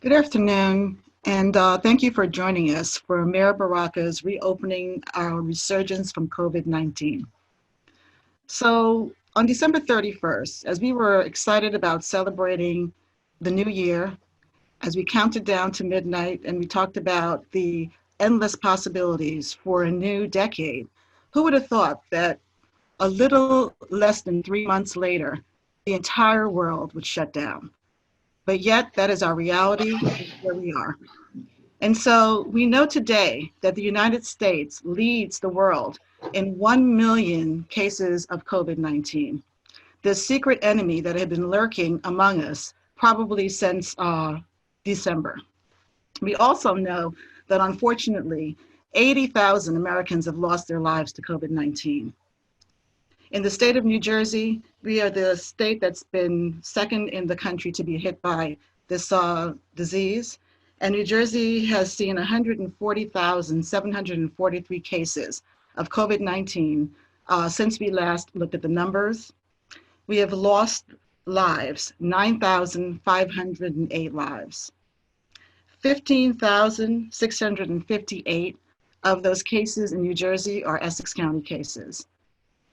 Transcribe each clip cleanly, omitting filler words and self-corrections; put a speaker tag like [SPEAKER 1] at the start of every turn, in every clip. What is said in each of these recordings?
[SPEAKER 1] Good afternoon, and thank you for joining us for Mayor Baraka's reopening our resurgence from COVID-19. So, on December 31st, as we were excited about celebrating the new year, as we counted down to midnight and we talked about the endless possibilities for a new decade, who would have thought that a little less than 3 months later, the entire world would shut down? But yet, that is our reality, and here we are. And so we know today that the United States leads the world in 1 million cases of COVID-19, this secret enemy that had been lurking among us probably since December. We also know that unfortunately, 80,000 Americans have lost their lives to COVID-19. In the state of New Jersey, we are the state that's been second in the country to be hit by this disease. And New Jersey has seen 140,743 cases of COVID-19 since we last looked at the numbers. We have lost lives, 9,508 lives. 15,658 of those cases in New Jersey are Essex County cases.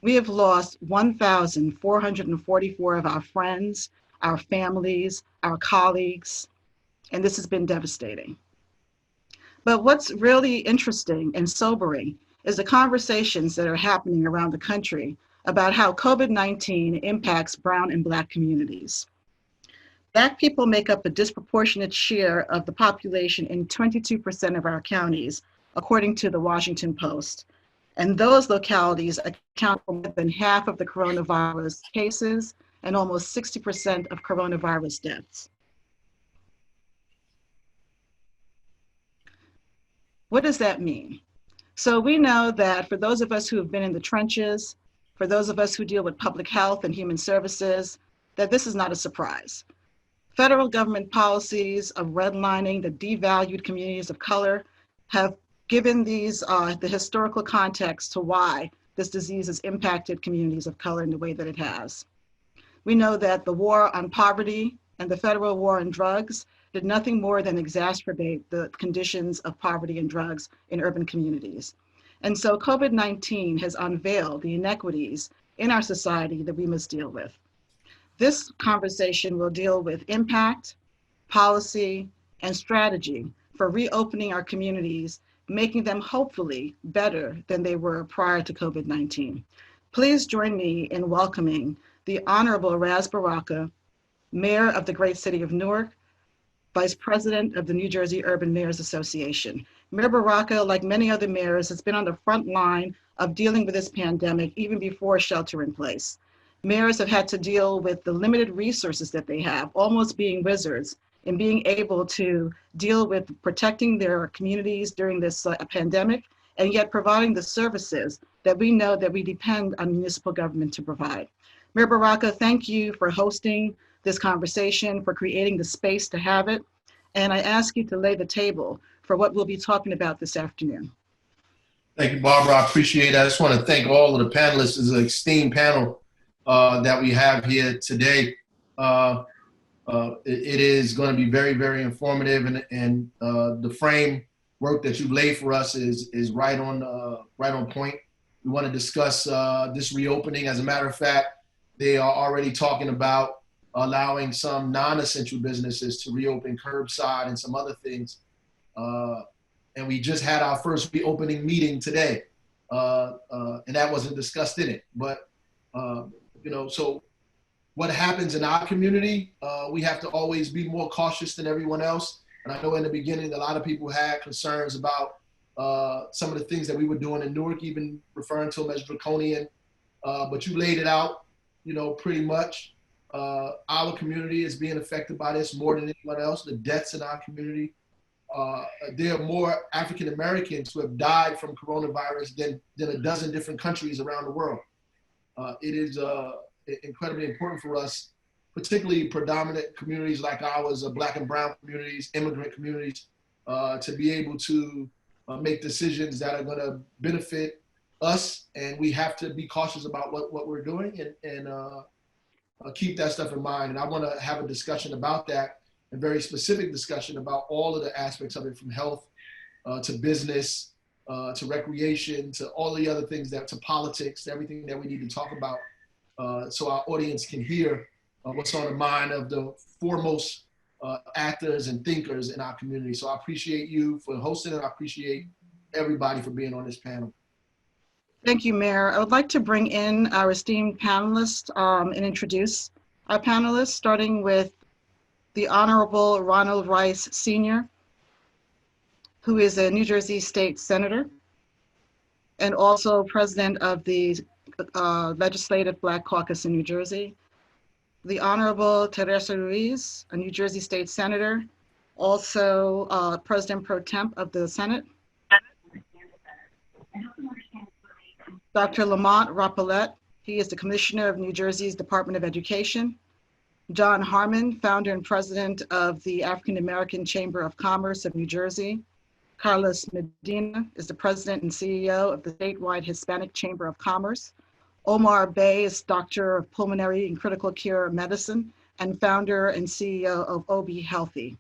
[SPEAKER 1] We have lost 1,444 of our friends, our families, our colleagues, and this has been devastating. But what's really interesting and sobering is the conversations that are happening around the country about how COVID-19 impacts Brown and Black communities. Black people make up a disproportionate share of the population in 22% of our counties, according to the Washington Post. And those localities account for more than half of the coronavirus cases and almost 60% of coronavirus deaths. What does that mean? So we know that for those of us who have been in the trenches, for those of us who deal with public health and human services, that this is not a surprise. Federal government policies of redlining the devalued communities of color have given these the historical context to why this disease has impacted communities of color in the way that it has. We know that the war on poverty and the federal war on drugs did nothing more than exacerbate the conditions of poverty and drugs in urban communities. And so COVID-19 has unveiled the inequities in our society that we must deal with. This conversation will deal with impact, policy, and strategy for reopening our communities, making them hopefully better than they were prior to COVID-19. Please join me in welcoming the Honorable Ras Baraka, Mayor of the great city of Newark, Vice President of the New Jersey Urban Mayors Association. Mayor Baraka, like many other mayors, has been on the front line of dealing with this pandemic even before shelter in place. Mayors have had to deal with the limited resources that they have, almost being wizards in being able to deal with protecting their communities during this pandemic, and yet providing the services that we know that we depend on municipal government to provide. Mayor Baraka, thank you for hosting this conversation, for creating the space to have it. And I ask you to lay the table for what we'll be talking about this afternoon.
[SPEAKER 2] Thank you, Barbara. I appreciate it. I just want to thank all of the panelists. It's an esteemed panel that we have here today. It is going to be very, very informative, and the framework that you've laid for us is right on point. We want to discuss this reopening. As a matter of fact, they are already talking about allowing some non-essential businesses to reopen curbside and some other things. And we just had our first reopening meeting today, and that wasn't discussed in it. But so what happens in our community, we have to always be more cautious than everyone else. And I know in the beginning, a lot of people had concerns about some of the things that we were doing in Newark, even referring to them as draconian. But you laid it out, pretty much. Our community is being affected by this more than anyone else. The deaths in our community. There are more African Americans who have died from coronavirus than a dozen different countries around the world. It is incredibly important for us, particularly predominant communities like ours, Black and Brown communities, immigrant communities, to be able to make decisions that are going to benefit us. And we have to be cautious about what we're doing and keep that stuff in mind. And I want to have a discussion about that. and very specific discussion about all of the aspects of it, from health to business, to recreation, to all the other things, to politics, everything that we need to talk about, so our audience can hear what's on the mind of the foremost actors and thinkers in our community. So I appreciate you for hosting it. I appreciate everybody for being on this panel.
[SPEAKER 1] Thank you, Mayor. I would like to bring in our esteemed panelists and introduce our panelists, starting with the Honorable Ronald Rice Sr., who is a New Jersey State Senator and also President of the Legislative Black Caucus in New Jersey. The Honorable Teresa Ruiz, a New Jersey State Senator, also President Pro Temp of the Senate. Dr. Lamont Rapollet, he is the Commissioner of New Jersey's Department of Education. John Harmon, founder and president of the African American Chamber of Commerce of New Jersey. Carlos Medina is the president and CEO of the statewide Hispanic Chamber of Commerce. Omar Bey is Doctor of Pulmonary and Critical Care Medicine and founder and CEO of OB Healthy.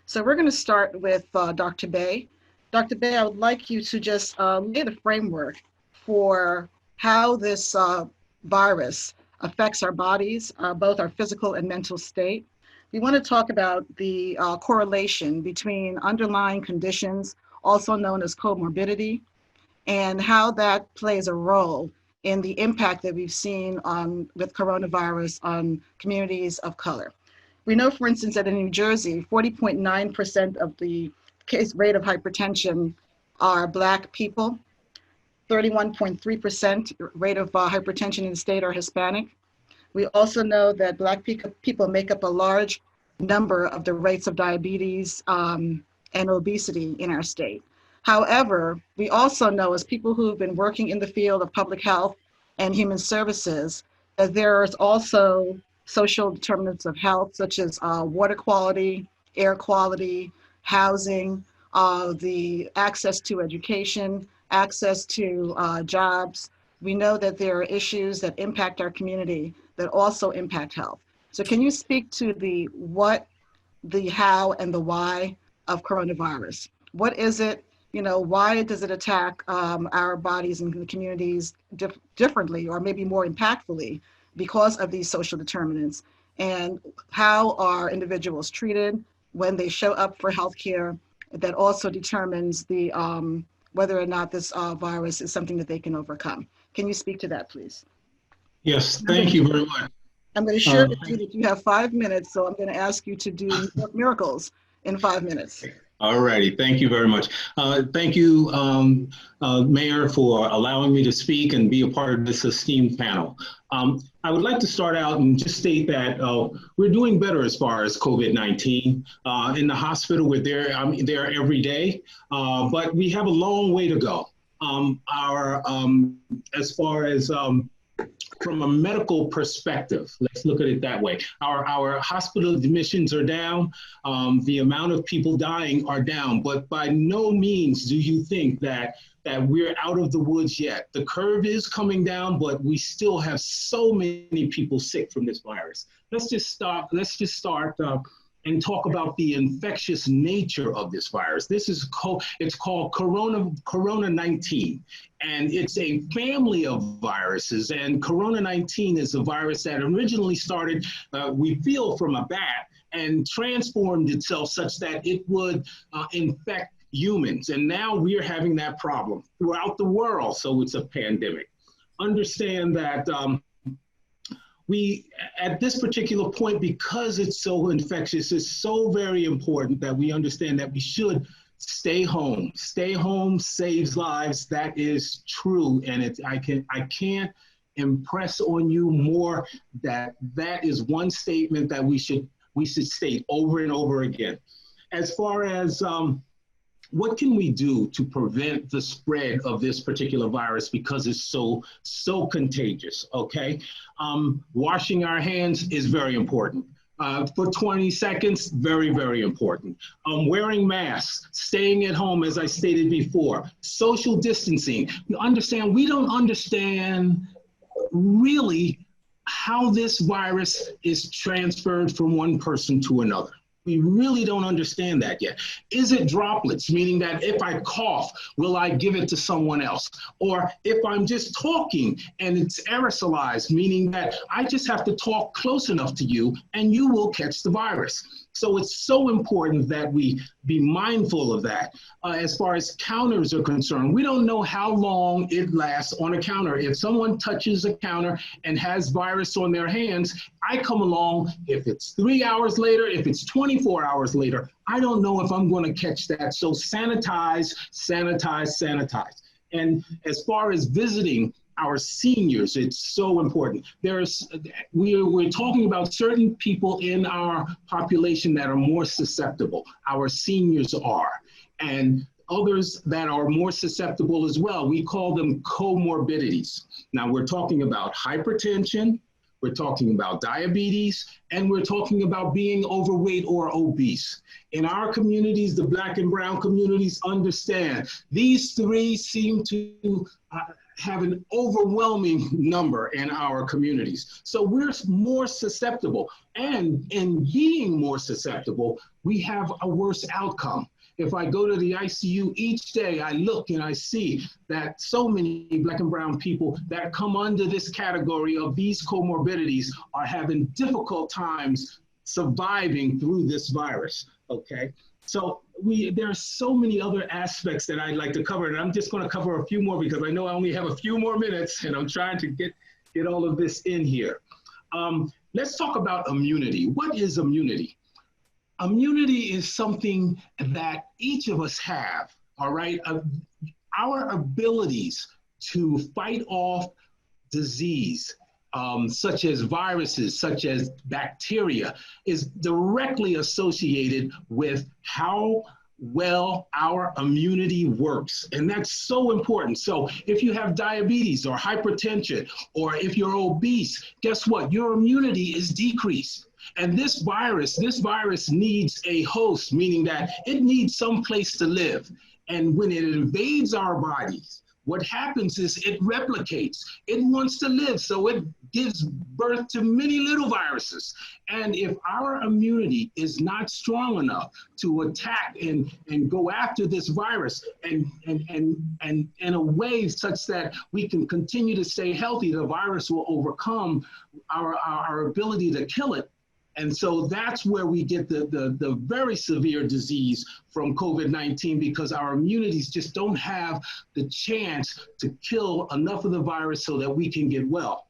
[SPEAKER 1] So we're going to start with Dr. Bey. Dr. Bey, I would like you to just lay the framework for how this virus affects our bodies, both our physical and mental state. We want to talk about the correlation between underlying conditions, also known as comorbidity, and how that plays a role in the impact that we've seen with coronavirus on communities of color. We know, for instance, that in New Jersey, 40.9% of the case rate of hypertension are Black people. 31.3% rate of hypertension in the state are Hispanic. We also know that Black people make up a large number of the rates of diabetes and obesity in our state. However, we also know, as people who've been working in the field of public health and human services, that there's also social determinants of health, such as water quality, air quality, housing, the access to education, access to jobs. We know that there are issues that impact our community that also impact health. So can you speak to the what, the how, and the why of coronavirus? What is it? You know, why does it attack our bodies and the communities differently, or maybe more impactfully, because of these social determinants? And how are individuals treated when they show up for healthcare? That also determines the whether or not this virus is something that they can overcome. Can you speak to that, please?
[SPEAKER 3] Yes, thank you very much.
[SPEAKER 1] I'm going to share with you that you have 5 minutes, so I'm going to ask you to do miracles in 5 minutes.
[SPEAKER 3] All righty, thank you very much. Thank you, Mayor, for allowing me to speak and be a part of this esteemed panel. I would like to start out and just state that we're doing better as far as COVID-19. In the hospital, we're there, I'm there every day, but we have a long way to go. As far as from a medical perspective, let's look at it that way. Our hospital admissions are down. The amount of people dying are down, but by no means do you think that we're out of the woods yet. The curve is coming down, but we still have so many people sick from this virus. Let's just start and talk about the infectious nature of this virus. This is it's called Corona-19, and it's a family of viruses. And Corona-19 is a virus that originally started, we feel, from a bat and transformed itself such that it would infect humans. And now we're having that problem throughout the world. So it's a pandemic. Understand that we, at this particular point, because it's so infectious, it's so very important that we understand that we should stay home. Stay home saves lives. That is true. And I can't impress on you more that is one statement that we should state over and over again. As far as what can we do to prevent the spread of this particular virus, because it's so contagious, okay? Washing our hands is very important. For 20 seconds, very, very important. Wearing masks, staying at home, as I stated before, social distancing. We don't understand really how this virus is transferred from one person to another. We really don't understand that yet. Is it droplets, meaning that if I cough, will I give it to someone else? Or if I'm just talking and it's aerosolized, meaning that I just have to talk close enough to you and you will catch the virus. So it's so important that we be mindful of that. As far as counters are concerned, we don't know how long it lasts on a counter. If someone touches a counter and has virus on their hands, I come along, if it's 3 hours later, if it's 24 hours later, I don't know if I'm going to catch that. So sanitize, sanitize, sanitize. And as far as visiting our seniors, it's so important. We're talking about certain people in our population that are more susceptible. Our seniors are, and others that are more susceptible as well. We call them comorbidities. Now we're talking about hypertension, we're talking about diabetes, and we're talking about being overweight or obese. In our communities, the Black and brown communities understand these three seem to have an overwhelming number in our communities. So we're more susceptible, and in being more susceptible, we have a worse outcome. If I go to the ICU each day, I look and I see that so many Black and brown people that come under this category of these comorbidities are having difficult times surviving through this virus, okay? So there are so many other aspects that I'd like to cover, and I'm just going to cover a few more because I know I only have a few more minutes, and I'm trying to get all of this in here. Let's talk about immunity. What is immunity? Immunity is something that each of us have, all right? Our abilities to fight off disease, such as viruses, such as bacteria, is directly associated with how well our immunity works. And that's so important. So if you have diabetes or hypertension, or if you're obese, guess what? Your immunity is decreased. And this virus needs a host, meaning that it needs some place to live. And when it invades our bodies, what happens is it replicates. It wants to live, so it gives birth to many little viruses. And if our immunity is not strong enough to attack and go after this virus and in a way such that we can continue to stay healthy, the virus will overcome our ability to kill it. And so that's where we get the very severe disease from COVID-19, because our immunities just don't have the chance to kill enough of the virus so that we can get well.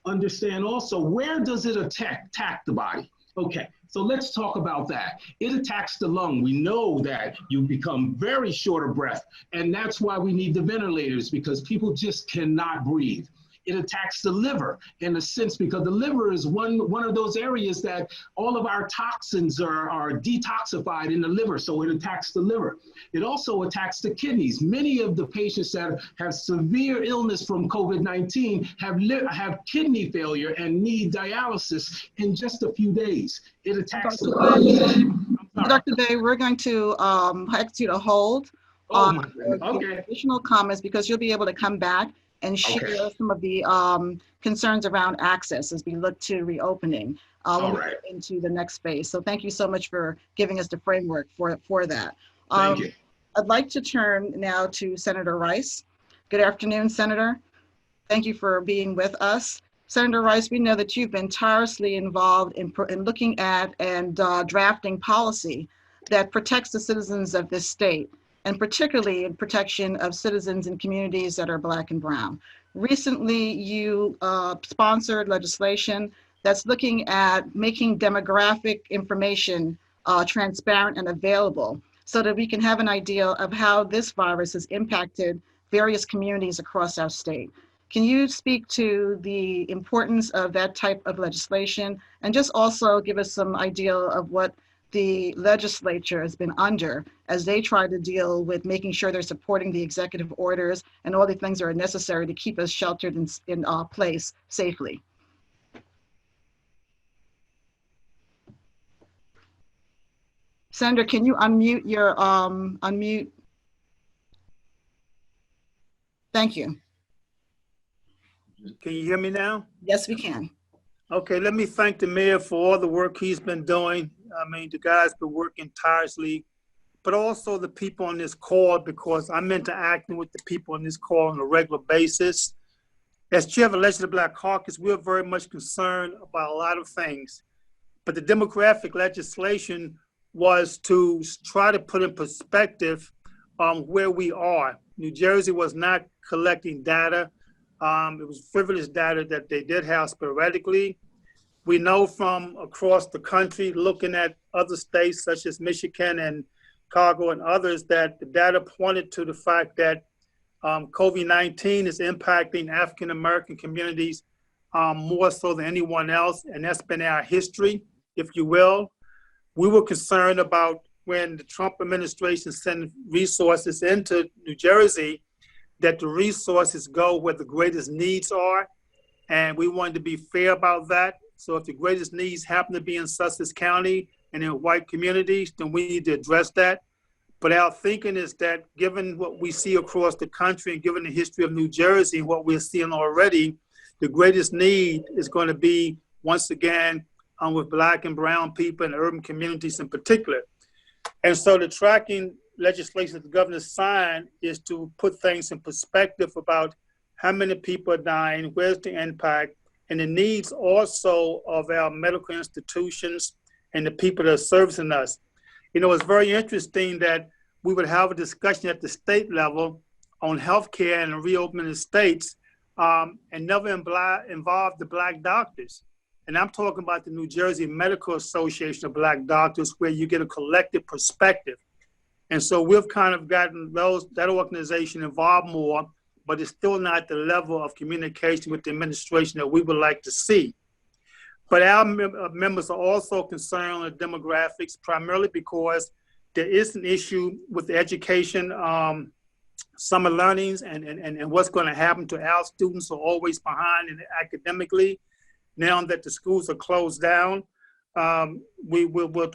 [SPEAKER 3] Understand also, where does it attack the body? Okay, so let's talk about that. It attacks the lung. We know that you become very short of breath, and that's why we need the ventilators, because people just cannot breathe. It attacks the liver in a sense, because the liver is one of those areas that all of our toxins are detoxified in the liver, so it attacks the liver. It also attacks the kidneys. Many of the patients that have severe illness from COVID-19 have kidney failure and need dialysis in just a few days. It attacks
[SPEAKER 1] Dr. Bay, we're going to ask you to hold additional comments, because you'll be able to come back and share some of the concerns around access as we look to reopening when we get into the next phase. So thank you so much for giving us the framework for that.
[SPEAKER 3] Thank you.
[SPEAKER 1] I'd like to turn now to Senator Rice. Good afternoon, Senator. Thank you for being with us. Senator Rice, we know that you've been tirelessly involved in looking at and drafting policy that protects the citizens of this state, and particularly in protection of citizens in communities that are Black and brown. Recently, you sponsored legislation that's looking at making demographic information transparent and available so that we can have an idea of how this virus has impacted various communities across our state. Can you speak to the importance of that type of legislation, and just also give us some idea of what the legislature has been under as they try to deal with making sure they're supporting the executive orders and all the things that are necessary to keep us sheltered in place safely? Senator, can you unmute your unmute? Thank you.
[SPEAKER 4] Can you hear me now?
[SPEAKER 1] Yes, we can.
[SPEAKER 4] Okay, let me thank the mayor for all the work he's been doing. I mean, the guy's been working tirelessly, but also the people on this call, because I'm interacting with the people on this call on a regular basis. As chair of the Legislative Black Caucus, we're very much concerned about a lot of things. But the demographic legislation was to try to put in perspective where we are. New Jersey was not collecting data. It was frivolous data that they did have sporadically. We know from across the country, looking at other states such as Michigan and Chicago and others, that the data pointed to the fact that COVID-19 is impacting African American communities more so than anyone else, and that's been our history, if you will. We were concerned about when the Trump administration sent resources into New Jersey, that the resources go where the greatest needs are, and we wanted to be fair about that. So if the greatest needs happen to be in Sussex County and in white communities, then we need to address that. But our thinking is that given what we see across the country and given the history of New Jersey and what we're seeing already, the greatest need is going to be, once again, with Black and brown people in urban communities in particular. And so the tracking legislation that the governor signed is to put things in perspective about how many people are dying, where's the impact, and the needs also of our medical institutions and the people that are servicing us. You know, it's very interesting that we would have a discussion at the state level on healthcare and reopening the states and never involve the Black doctors. And I'm talking about the New Jersey Medical Association of Black Doctors, where you get a collective perspective. And so we've kind of gotten that organization involved more, but it's still not the level of communication with the administration that we would like to see. But our members are also concerned with demographics, primarily because there is an issue with the education, summer learnings, and what's going to happen to our students who are always behind academically. Now that the schools are closed down, we're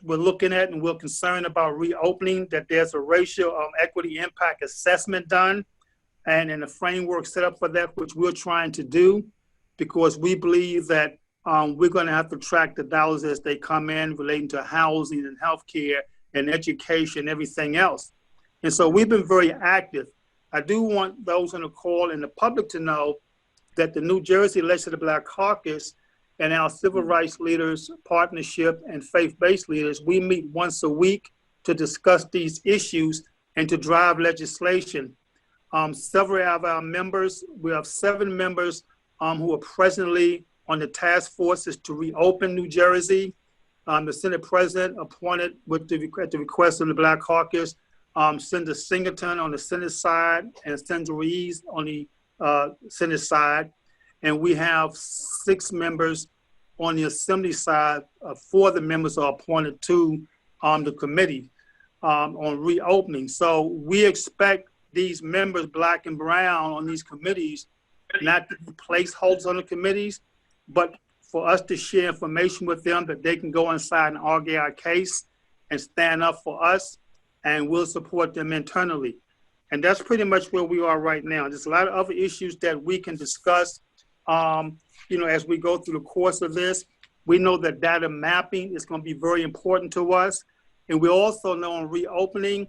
[SPEAKER 4] looking at and we're concerned about reopening, that there's a racial equity impact assessment done and a framework set up for that, which we're trying to do, because we believe that we're going to have to track the dollars as they come in relating to housing and healthcare and education and everything else. And so we've been very active. I do want those on the call and the public to know that the New Jersey Legislative Black Caucus and our civil rights leaders, partnership, and faith-based leaders, we meet once a week to discuss these issues and to drive legislation. Several of our members, we have 7 members who are presently on the task forces to reopen New Jersey. The Senate President appointed at the request of the Black Caucus, Senator Singleton on the Senate side and Senator Ruiz on the Senate side. And we have 6 members on the Assembly side. 4 of the members are appointed to the committee on reopening. So we expect these members, Black and brown, on these committees, not to be placeholders on the committees, but for us to share information with them that they can go inside and argue our case and stand up for us, and we'll support them internally. And that's pretty much where we are right now. There's a lot of other issues that we can discuss, as we go through the course of this. We know that data mapping is going to be very important to us. And we also know in reopening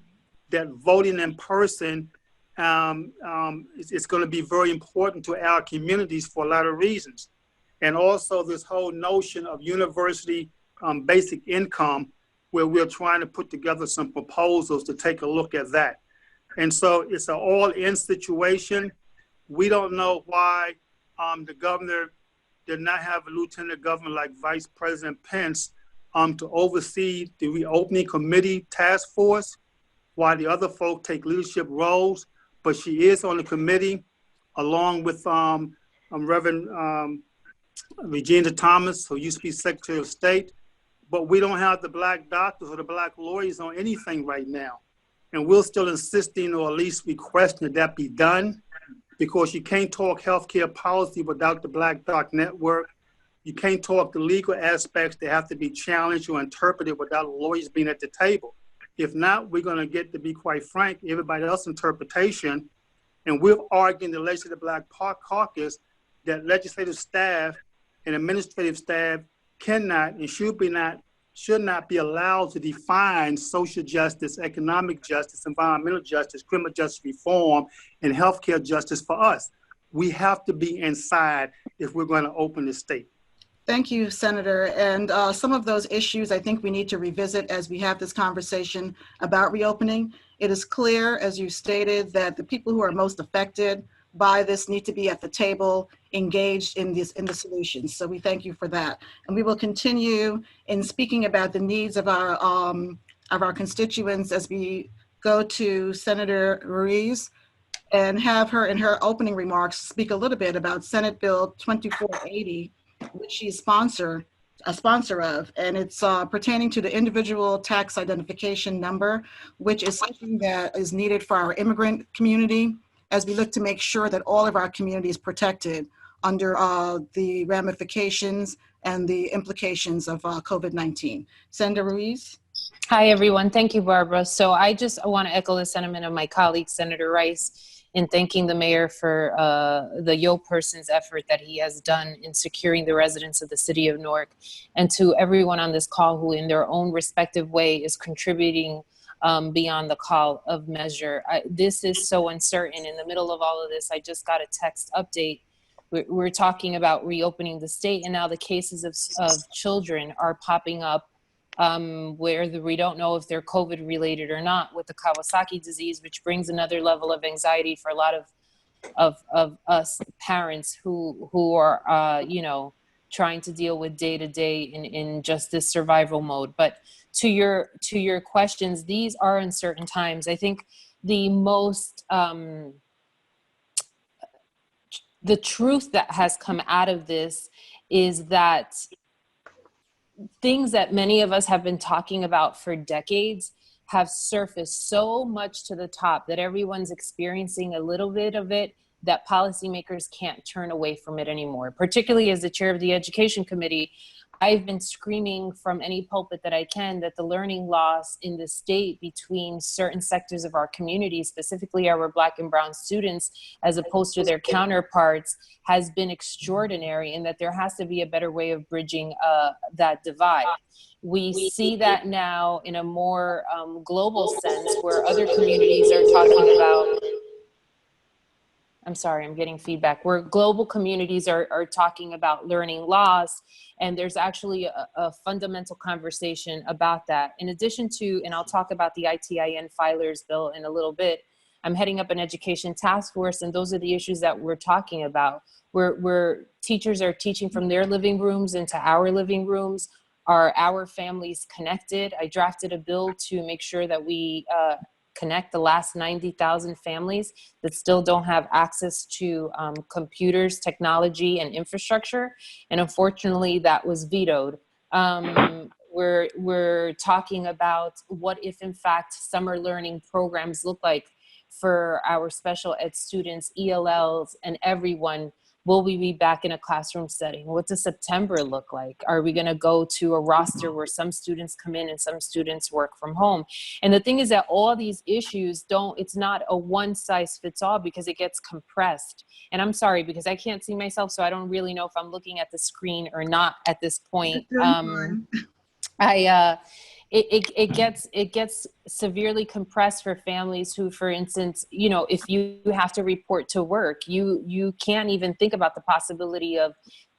[SPEAKER 4] that voting in person is going to be very important to our communities for a lot of reasons. And also this whole notion of university basic income, where we're trying to put together some proposals to take a look at that. And so it's an all-in situation. We don't know why the governor did not have a lieutenant governor like Vice President Pence to oversee the reopening committee task force, while the other folk take leadership roles. But she is on the committee along with Reverend Regina Thomas, who used to be Secretary of State. But we don't have the Black doctors or the Black lawyers on anything right now. And we're still insisting, or at least requesting, that be done, because you can't talk healthcare policy without the Black Doc Network. You can't talk the legal aspects that have to be challenged or interpreted without lawyers being at the table. If not, we're going to get, to be quite frank, everybody else's interpretation. And we're arguing the Legislative Black Caucus that legislative staff and administrative staff cannot and should not be allowed to define social justice, economic justice, environmental justice, criminal justice reform, and healthcare justice for us. We have to be inside if we're going to open the state.
[SPEAKER 1] Thank you, Senator. And some of those issues I think we need to revisit as we have this conversation about reopening. It is clear, as you stated, that the people who are most affected by this need to be at the table, engaged in the solutions. So we thank you for that. And we will continue in speaking about the needs of our constituents as we go to Senator Ruiz and have her in her opening remarks speak a little bit about Senate Bill 2480, which she's a sponsor of, and it's pertaining to the individual tax identification number, which is something that is needed for our immigrant community as we look to make sure that all of our community is protected under the ramifications and the implications of COVID-19. Senator Ruiz?
[SPEAKER 5] Hi, everyone. Thank you, Barbara. So I just want to echo the sentiment of my colleague, Senator Rice, in thanking the mayor for the Yo Person's effort that he has done in securing the residents of the city of Newark, and to everyone on this call who in their own respective way is contributing beyond the call of measure. This is so uncertain. In the middle of all of this, I just got a text update. We're talking about reopening the state, and now the cases of children are popping up where we don't know if they're COVID related or not with the Kawasaki disease, which brings another level of anxiety for a lot of us parents who are, trying to deal with day to day in just this survival mode. But to your questions, these are uncertain times. I think the most, the truth that has come out of this is that things that many of us have been talking about for decades have surfaced so much to the top that everyone's experiencing a little bit of it, that policymakers can't turn away from it anymore. Particularly as the chair of the Education Committee, I've been screaming from any pulpit that I can that the learning loss in the state between certain sectors of our community, specifically our Black and Brown students, as opposed to their counterparts, has been extraordinary, and that there has to be a better way of bridging that divide. We see that now in a more global sense, where other communities are talking about, I'm sorry, I'm getting feedback, where global communities are talking about learning loss. And there's actually a fundamental conversation about that. In addition to, and I'll talk about the ITIN filers bill in a little bit, I'm heading up an education task force, and those are the issues that we're talking about, where teachers are teaching from their living rooms into our living rooms. Are our families connected? I drafted a bill to make sure that we connect the last 90,000 families that still don't have access to computers, technology, and infrastructure. And unfortunately, that was vetoed. We're talking about what if, in fact, summer learning programs look like for our special ed students, ELLs, and everyone. Will we be back in a classroom setting? What does September look like? Are we going to go to a roster where some students come in and some students work from home? And the thing is that all these issues it's not a one size fits all, because it gets compressed. And I'm sorry, because I can't see myself, so I don't really know if I'm looking at the screen or not at this point. It gets severely compressed for families who, for instance, if you have to report to work, you can't even think about the possibility of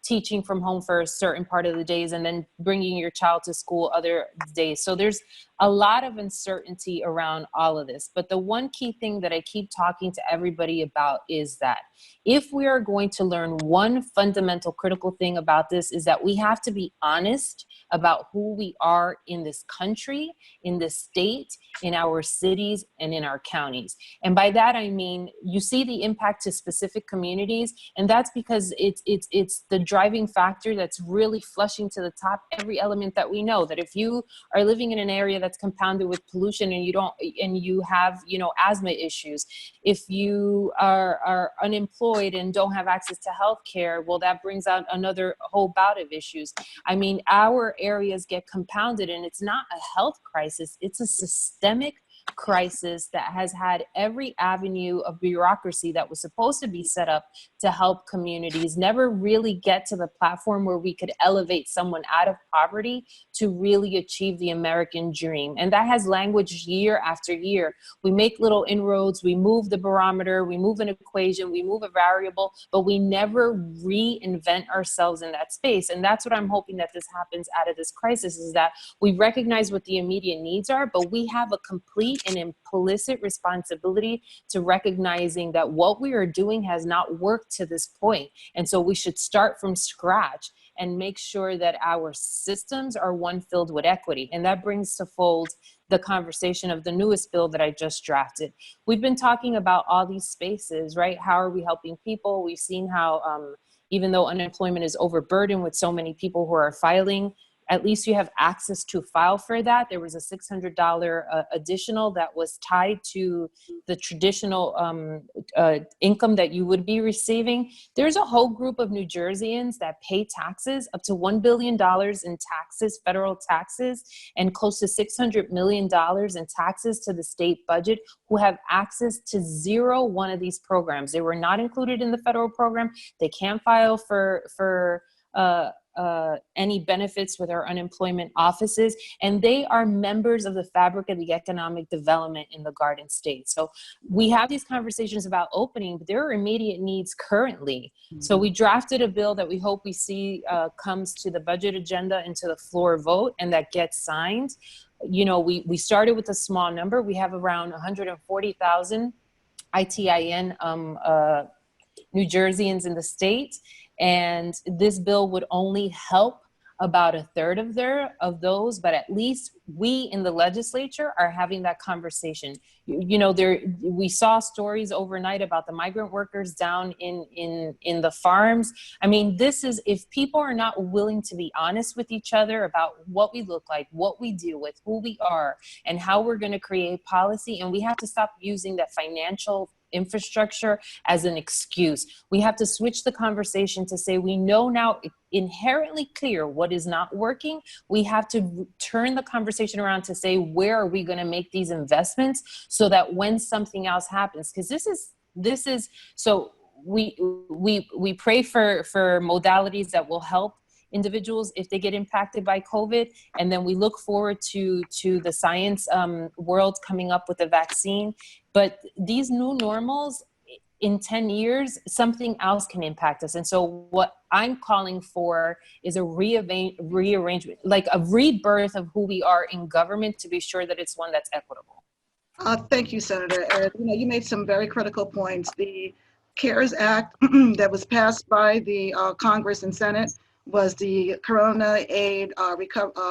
[SPEAKER 5] teaching from home for a certain part of the days and then bringing your child to school other days. So there's a lot of uncertainty around all of this. But the one key thing that I keep talking to everybody about is that if we are going to learn one fundamental critical thing about this, is that we have to be honest about who we are in this country, in this state, in our cities, and in our counties. And by that, I mean, you see the impact to specific communities, and that's because it's the driving factor that's really flushing to the top every element that we know. That if you are living in an area that's compounded with pollution and you have asthma issues, if you are unemployed and don't have access to health care, well, that brings out another whole bout of issues. I mean, our areas get compounded, and it's not a health crisis, it's a systemic crisis that has had every avenue of bureaucracy that was supposed to be set up to help communities never really get to the platform where we could elevate someone out of poverty to really achieve the American dream. And that has languaged year after year. We make little inroads, we move the barometer, we move an equation, we move a variable, but we never reinvent ourselves in that space. And that's what I'm hoping that this happens out of this crisis, is that we recognize what the immediate needs are, but we have a complete and implicit responsibility to recognizing that what we are doing has not worked to this point. And so we should start from scratch and make sure that our systems are one filled with equity. And that brings to fold the conversation of the newest bill that I just drafted. We've been talking about all these spaces, right? How are we helping people? We've seen how even though unemployment is overburdened with so many people who are filing, at least you have access to file for that. There was a $600 additional that was tied to the traditional income that you would be receiving. There's a whole group of New Jerseyans that pay taxes, up to $1 billion in taxes, federal taxes, and close to $600 million in taxes to the state budget, who have access to zero one of these programs. They were not included in the federal program. They can't file for any benefits with our unemployment offices, and they are members of the fabric of the economic development in the Garden State. So we have these conversations about opening, but there are immediate needs currently. So we drafted a bill that we hope we see comes to the budget agenda and to the floor vote, and that gets signed. You know, we started with a small number. We have around 140,000 ITIN New Jerseyans in the state. And this bill would only help about a third of those, but at least we in the legislature are having that conversation. You know, we saw stories overnight about the migrant workers down in the farms. I mean, this is, if people are not willing to be honest with each other about what we look like, what we deal with, who we are, and how we're going to create policy, and we have to stop using that financial infrastructure as an excuse. We have to switch the conversation to say, we know now inherently clear what is not working. We have to turn the conversation around to say, where are we going to make these investments so that when something else happens, because this is so we pray for modalities that will help individuals if they get impacted by COVID. And then we look forward to the science world coming up with a vaccine. But these new normals, in 10 years, something else can impact us. And so what I'm calling for is a rearrangement, like a rebirth of who we are in government, to be sure that it's one that's equitable.
[SPEAKER 1] Thank you, Senator. You made some very critical points. The CARES Act that was passed by the Congress and Senate was the Corona Aid,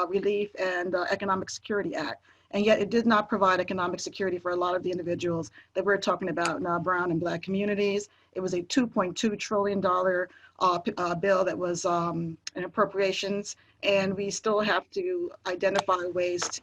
[SPEAKER 1] Relief, and Economic Security Act. And yet it did not provide economic security for a lot of the individuals that we're talking about now, brown and black communities. It was a $2.2 trillion bill that was in appropriations, and we still have to identify ways to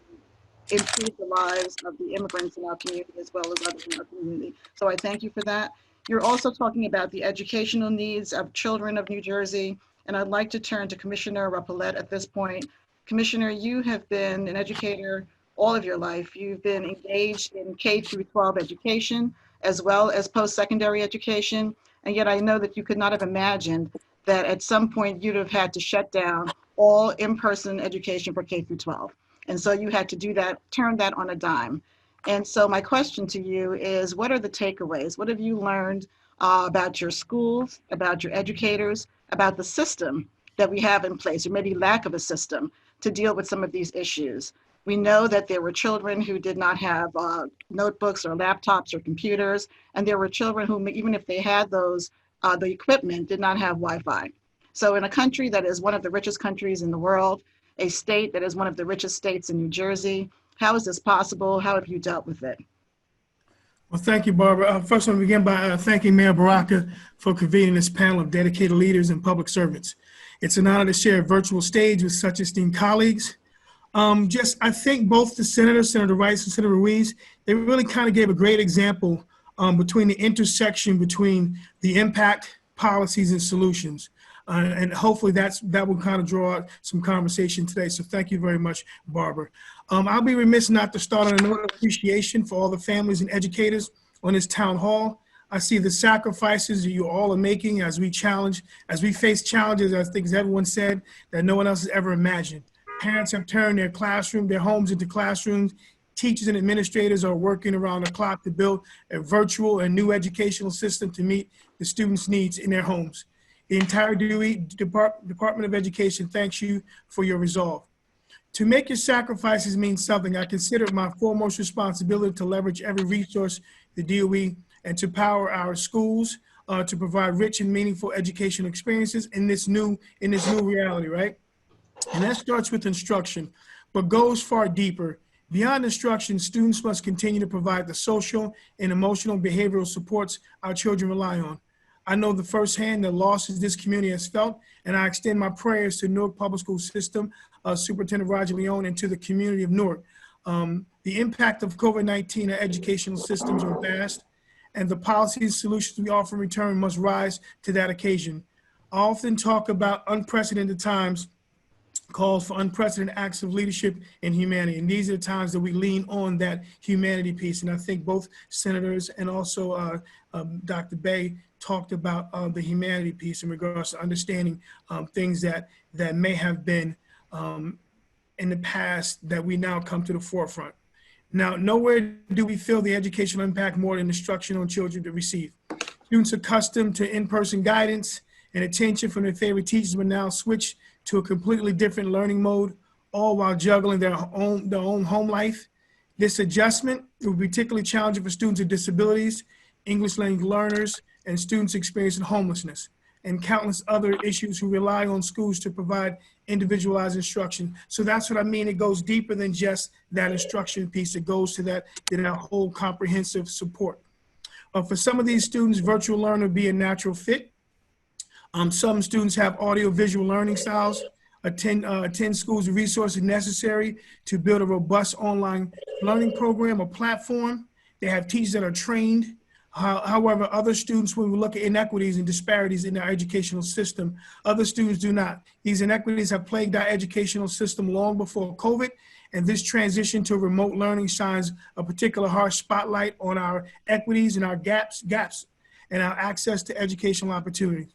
[SPEAKER 1] improve the lives of the immigrants in our community as well as others in our community. So I thank you for that. You're also talking about the educational needs of children of New Jersey, and I'd like to turn to Commissioner Rapollet at this point. Commissioner, you have been an educator all of your life. You've been engaged in K12 education as well as post-secondary education, and yet I know that you could not have imagined that at some point you'd have had to shut down all in-person education for K-12. And so you had to do that, turn that on a dime. And so my question to you is, what are the takeaways? What have you learned about your schools, about your educators, about the system that we have in place, or maybe lack of a system to deal with some of these issues? We know that there were children who did not have notebooks or laptops or computers, and there were children who, even if they had those, the equipment, did not have Wi-Fi. So in a country that is one of the richest countries in the world, a state that is one of the richest states in New Jersey, how is this possible? How have you dealt with it?
[SPEAKER 6] Well, thank you, Barbara. First, I want to begin by thanking Mayor Baraka for convening this panel of dedicated leaders and public servants. It's an honor to share a virtual stage with such esteemed colleagues. I think both the Senator Rice and Senator Ruiz, they really kind of gave a great example between the intersection between the impact, policies, and solutions. And hopefully that will kind of draw out some conversation today. So thank you very much, Barbara. I'll be remiss not to start on a note of appreciation for all the families and educators on this town hall. I see the sacrifices that you all are making as we face challenges, I think as everyone said, that no one else has ever imagined. Parents have turned their homes into classrooms. Teachers and administrators are working around the clock to build a virtual and new educational system to meet the students' needs in their homes. The entire Department of Education thanks you for your resolve. To make your sacrifices mean something, I consider it my foremost responsibility to leverage every resource, the DOE, and to power our schools to provide rich and meaningful educational experiences in this new reality, right? And that starts with instruction, but goes far deeper. Beyond instruction, students must continue to provide the social and emotional behavioral supports our children rely on. I know the firsthand the losses this community has felt, and I extend my prayers to Newark Public School System, Superintendent Roger Leone, and to the community of Newark. The impact of COVID-19 on educational systems are vast, and the policies and solutions we offer in return must rise to that occasion. I often talk about unprecedented times, calls for unprecedented acts of leadership and humanity. And these are the times that we lean on that humanity piece. And I think both senators and also Dr. Bay talked about the humanity piece in regards to understanding things that may have been in the past that we now come to the forefront. Now, nowhere do we feel the educational impact more than instruction on children to receive. Students accustomed to in-person guidance and attention from their favorite teachers will now switch to a completely different learning mode, all while juggling their own home life. This adjustment will be particularly challenging for students with disabilities, English language learners, and students experiencing homelessness, and countless other issues who rely on schools to provide individualized instruction. So that's what I mean. It goes deeper than just that instruction piece. It goes to that whole comprehensive support. For some of these students, virtual learning would be a natural fit. Some students have audio-visual learning styles, attend schools with resources necessary to build a robust online learning program or platform. They have teachers that are trained. However, other students, when we look at inequities and disparities in our educational system, other students do not. These inequities have plagued our educational system long before COVID, and this transition to remote learning shines a particular harsh spotlight on our equities and our gaps and our access to educational opportunity.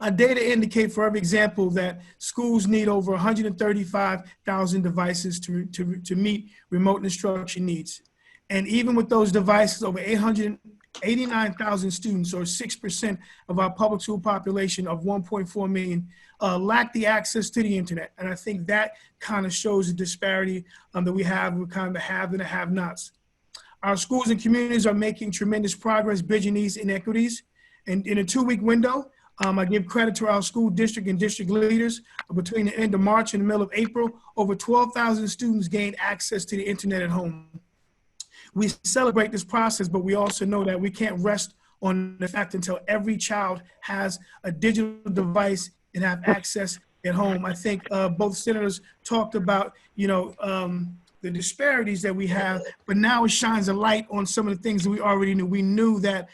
[SPEAKER 6] Our data indicate, for every example, that schools need over 135,000 devices to meet remote instruction needs. And even with those devices, over 889,000 students, or 6% of our public school population of 1.4 million, lack the access to the internet. And I think that kind of shows the disparity that we have with kind of the have and the have-nots. Our schools and communities are making tremendous progress bridging these inequities. And in a 2-week window, I give credit to our school district and district leaders. Between the end of March and the middle of April, over 12,000 students gained access to the internet at home. We celebrate this process, but we also know that we can't rest on the fact until every child has a digital device and have access at home. I think both senators talked about, the disparities that we have, but now it shines a light on some of the things that we already knew. We knew that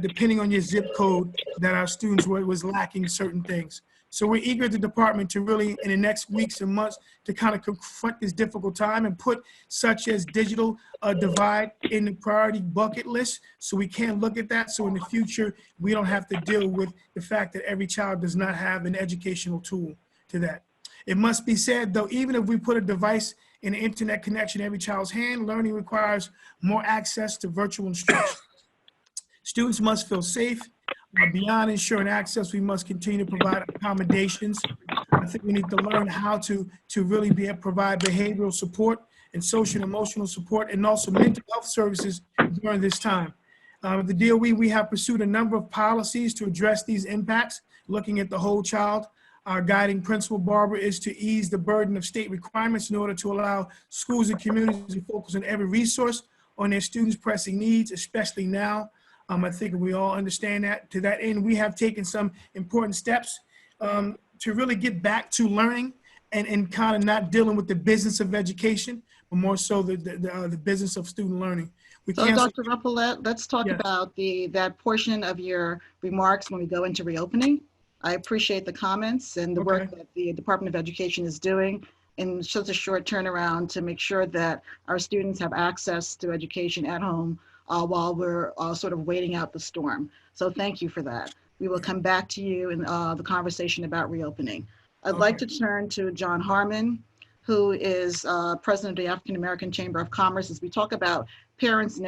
[SPEAKER 6] depending on your zip code, that our students was lacking certain things. So we're eager at the department to really, in the next weeks and months, to kind of confront this difficult time and put such as digital divide in the priority bucket list, so we can look at that. So in the future, we don't have to deal with the fact that every child does not have an educational tool to that. It must be said, though, even if we put a device in an internet connection in every child's hand, learning requires more access to virtual instruction. Students must feel safe. Beyond ensuring access, we must continue to provide accommodations. I think we need to learn how to really provide behavioral support and social and emotional support, and also mental health services during this time. The DOE, we have pursued a number of policies to address these impacts, looking at the whole child. Our guiding principle, Barbara, is to ease the burden of state requirements in order to allow schools and communities to focus on every resource on their students' pressing needs, especially now. I think we all understand that. To that end, we have taken some important steps to really get back to learning and kind of not dealing with the business of education, but more so the business of student learning.
[SPEAKER 1] So Dr. Ruppel, let's talk about that portion of your remarks when we go into reopening. I appreciate the comments and the work that the Department of Education is doing in such a short turnaround to make sure that our students have access to education at home while we're sort of waiting out the storm. So thank you for that. We will come back to you in the conversation about reopening. I'd like to turn to John Harmon, who is president of the African American Chamber of Commerce. As we talk about parents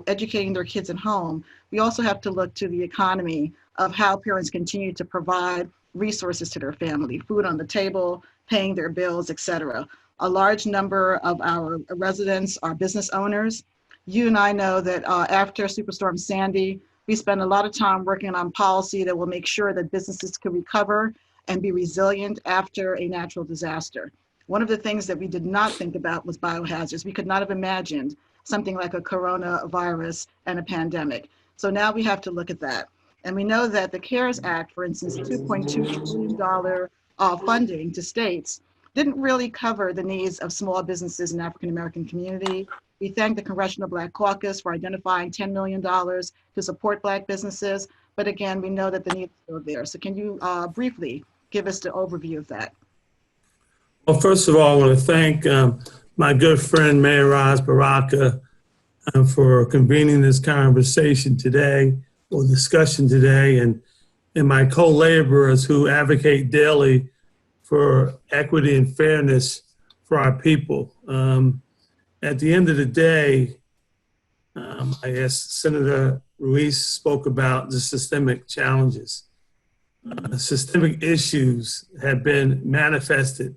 [SPEAKER 1] educating their kids at home, we also have to look to the economy of how parents continue to provide resources to their family, food on the table, paying their bills, et cetera. A large number of our residents are business owners. You and I know that after Superstorm Sandy, we spent a lot of time working on policy that will make sure that businesses can recover and be resilient after a natural disaster. One of the things that we did not think about was biohazards. We could not have imagined something like a coronavirus and a pandemic. So now we have to look at that. And we know that the CARES Act, for instance, $2.2 trillion funding to states didn't really cover the needs of small businesses in the African American community. We thank the Congressional Black Caucus for identifying $10 million to support Black businesses. But again, we know that the need is still there. So can you briefly give us the overview of that?
[SPEAKER 7] Well, first of all, I want to thank my good friend, Mayor Ras Baraka, for convening this conversation today, or discussion today, and my co-laborers who advocate daily for equity and fairness for our people. At the end of the day, I guess Senator Ruiz spoke about the systemic challenges. Systemic issues have been manifested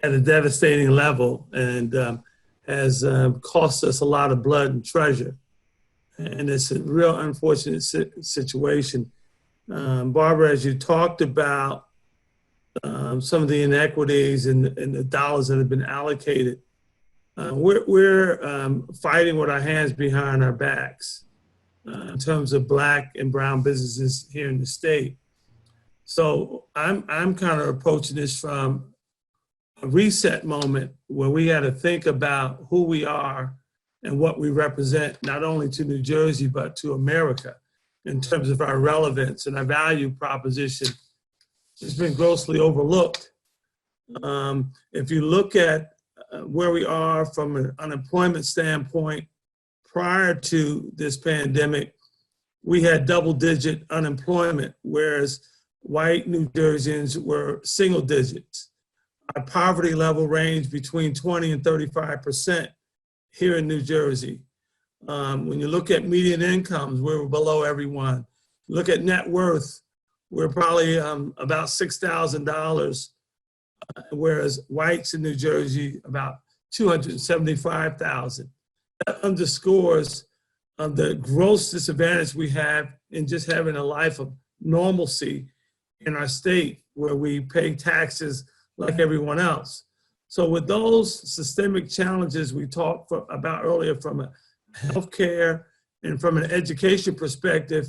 [SPEAKER 7] at a devastating level and has cost us a lot of blood and treasure. And it's a real unfortunate situation. Barbara, as you talked about some of the inequities and the dollars that have been allocated, we're fighting with our hands behind our backs in terms of Black and brown businesses here in the state. So I'm kind of approaching this from a reset moment where we got to think about who we are and what we represent, not only to New Jersey, but to America in terms of our relevance and our value proposition. It's been grossly overlooked. If you look at where we are from an unemployment standpoint, prior to this pandemic, we had double-digit unemployment, whereas white New Jerseyans were single digits. Our poverty level ranged between 20 and 35% here in New Jersey. When you look at median incomes, we're below everyone. Look at net worth, we're probably about $6,000, whereas whites in New Jersey about $275,000. That underscores the gross disadvantage we have in just having a life of normalcy in our state where we pay taxes like everyone else. So with those systemic challenges we talked about earlier from a healthcare and from an education perspective,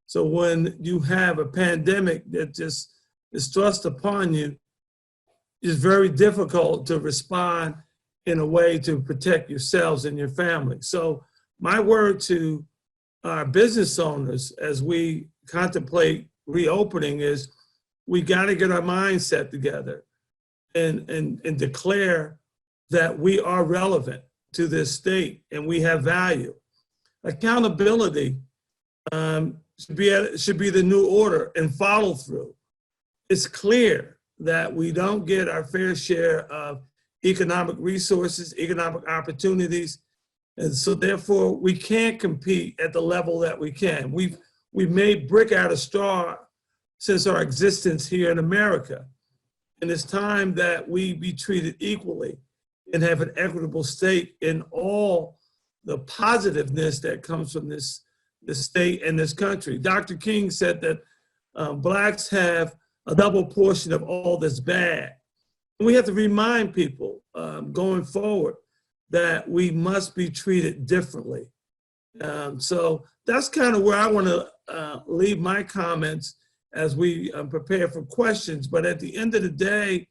[SPEAKER 7] so when you have a pandemic that just is thrust upon you, it's very difficult to respond in a way to protect yourselves and your family. So my word to our business owners as we contemplate reopening is we got to get our mindset together and declare that we are relevant to this state and we have value. Accountability should be the new order and follow through. It's clear that we don't get our fair share of economic resources, economic opportunities, and so therefore we can't compete at the level that we can. We've made brick out of straw since our existence here in America. And it's time that we be treated equally and have an equitable state in all the positiveness that comes from this state and this country. Dr. King said that Blacks have a double portion of all that's bad. And we have to remind people going forward that we must be treated differently. So that's kind of where I want to leave my comments as we prepare for questions. But at the end of the day,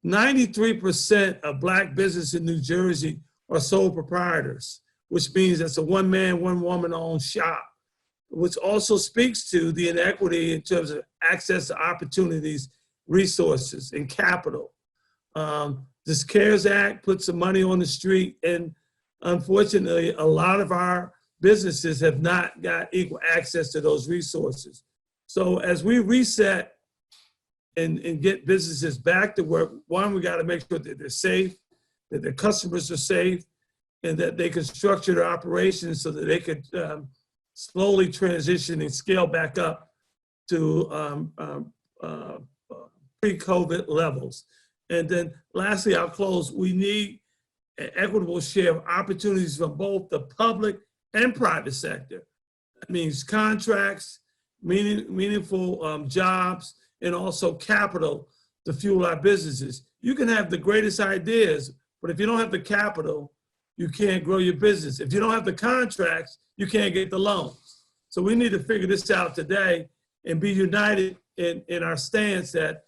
[SPEAKER 7] 93% of Black business in New Jersey are sole proprietors, which means it's a one-man, one-woman owned shop. which also speaks to the inequity in terms of access to opportunities, resources, and capital. This CARES Act puts some money on the street, and unfortunately, a lot of our businesses have not got equal access to those resources. So as we reset and get businesses back to work, one, we got to make sure that they're safe, that their customers are safe, and that they can structure their operations so that they could slowly transition and scale back up to pre-COVID levels. And then lastly, I'll close, we need an equitable share of opportunities from both the public and private sector. That means contracts, meaningful jobs, and also capital to fuel our businesses. You can have the greatest ideas, but if you don't have the capital, you can't grow your business. If you don't have the contracts, you can't get the loans. So we need to figure this out today and be united in our stance that